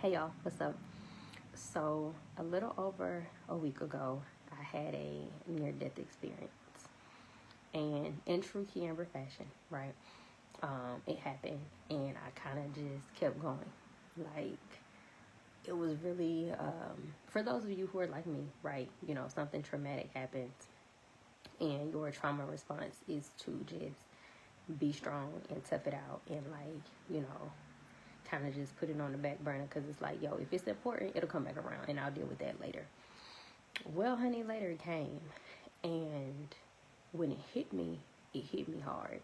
Hey y'all, what's up? So, a little over a week ago, I had a near death experience. And in true Key Amber fashion, right? It happened, and I kind of just kept going. Like, it was really, for those of you who are like me, right? You know, something traumatic happens, and your trauma response is to just be strong and tough it out and, like, you know, kind of just put it on the back burner because it's like, yo, if it's important, it'll come back around and I'll deal with that later. Well, honey, later it came, and when it hit me hard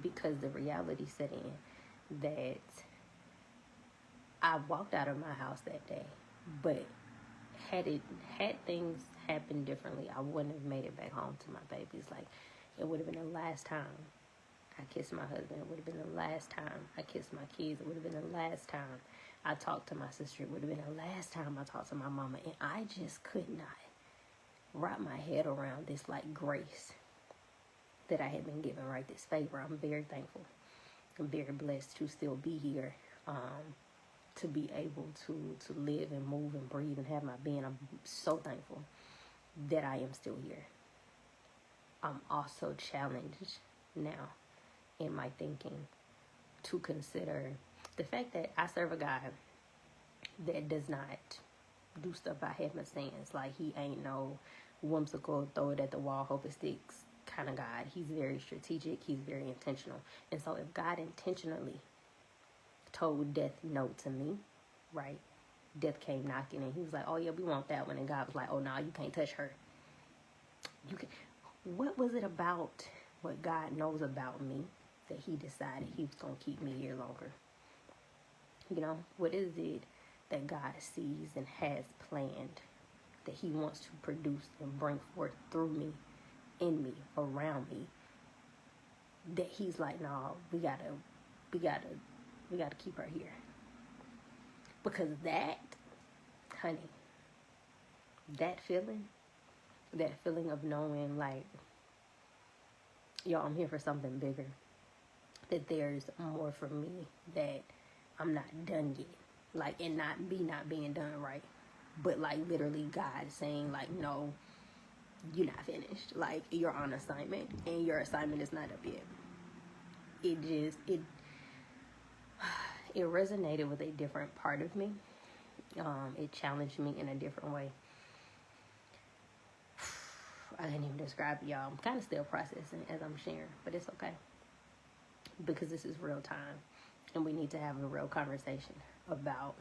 because the reality set in that I walked out of my house that day, but had things happened differently, I wouldn't have made it back home to my babies. Like, it would have been the last time I kissed my husband. It would have been the last time I kissed my kids. It would have been the last time I talked to my sister. It would have been the last time I talked to my mama. And I just could not wrap my head around this, like, grace that I had been given, right? This favor. I'm very thankful. I'm very blessed to still be here, to be able to live and move and breathe and have my being. I'm so thankful that I am still here. I'm also challenged now in my thinking to consider the fact that I serve a God that does not do stuff by heaven stands. Like, he ain't no whimsical, throw it at the wall, hope it sticks kind of God. He's very strategic. He's very intentional. And so if God intentionally told death no to me, right? Death came knocking and he was like, oh yeah, we want that one. And God was like, oh no, you can't touch her. You can. What was it about what God knows about me that he decided he was going to keep me here longer? You know, what is it that God sees and has planned that he wants to produce and bring forth through me, in me, around me, that he's like, no, we gotta keep her here? Because that, honey, that feeling of knowing, like, yo, I'm here for something bigger, that there's more for me, that I'm not done yet, like, and not being done right, but like literally God saying, like, no, you're not finished, like, you're on assignment and your assignment is not up yet. It resonated with a different part of me. It challenged me in a different way. I didn't even describe it, y'all. I'm kind of still processing as I'm sharing, but it's okay because this is real time and we need to have a real conversation about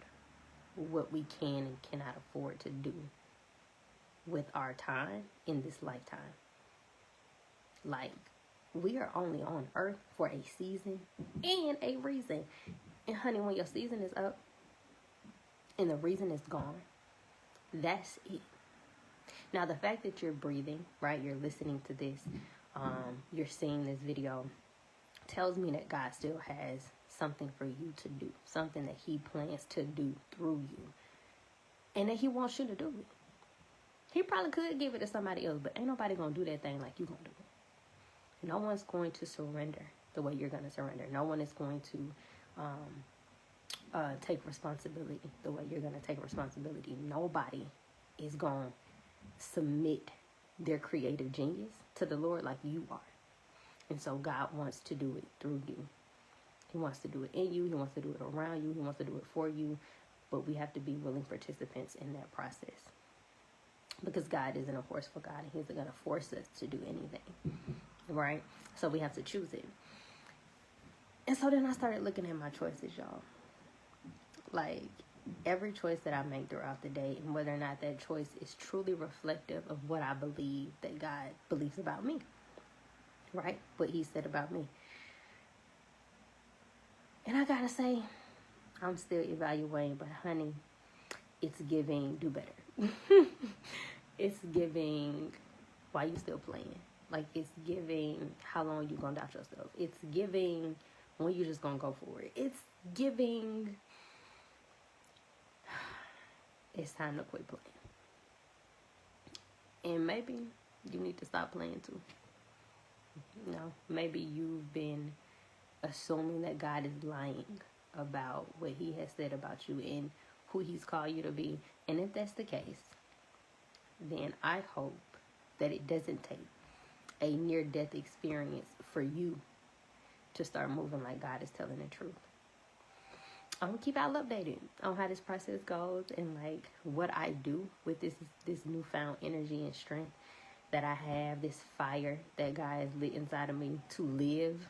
what we can and cannot afford to do with our time in this lifetime. Like, we are only on earth for a season and a reason. And honey, when your season is up and the reason is gone, that's it. Now, the fact that you're breathing, right, you're listening to this, you're seeing this video, tells me that God still has something for you to do, something that he plans to do through you, and that he wants you to do it. He probably could give it to somebody else, but ain't nobody gonna do that thing like you gonna do it. No one's going to surrender the way you're gonna surrender. No one is going to take responsibility the way you're gonna take responsibility. Nobody is gonna submit their creative genius to the Lord like you are. And so God wants to do it through you. He wants to do it in you. He wants to do it around you. He wants to do it for you. But we have to be willing participants in that process. Because God isn't a forceful God. He isn't going to force us to do anything. Right? So we have to choose it. And so then I started looking at my choices, y'all. Like, every choice that I make throughout the day, and whether or not that choice is truly reflective of what I believe that God believes about me. Right? What he said about me. And I gotta say, I'm still evaluating, but honey, it's giving do better. It's giving, why you still playing? Like, it's giving, how long you gonna doubt yourself? It's giving, when you just gonna go for it? It's giving, it's time to quit playing. And maybe you need to stop playing too. You know, maybe you've been assuming that God is lying about what he has said about you and who he's called you to be. And if that's the case, then I hope that it doesn't take a near-death experience for you to start moving like God is telling the truth. I'm gonna keep y'all updated on how this process goes and like what I do with this newfound energy and strength that I have, this fire that God has lit inside of me to live,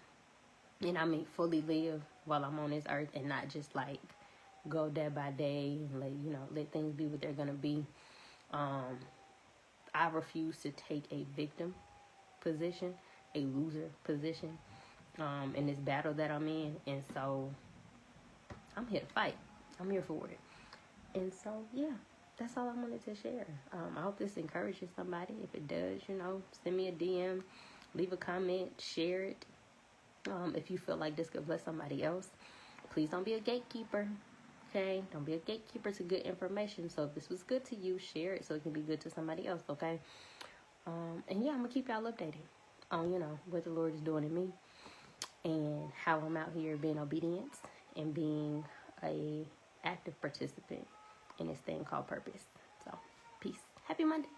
and I mean fully live while I'm on this earth, and not just like go day by day and let things be what they're gonna be. I refuse to take a victim position, a loser position, in this battle that I'm in, and so I'm here to fight. I'm here for it. And so, yeah, that's all I wanted to share. I hope this encourages somebody. If it does, send me a DM, leave a comment, share it. If you feel like this could bless somebody else, please don't be a gatekeeper. Okay? Don't be a gatekeeper to good information. So if this was good to you, share it so it can be good to somebody else, okay? And yeah, I'm going to keep y'all updated on, what the Lord is doing in me and how I'm out here being obedient and being a active participant in this thing called purpose. So, peace. Happy Monday.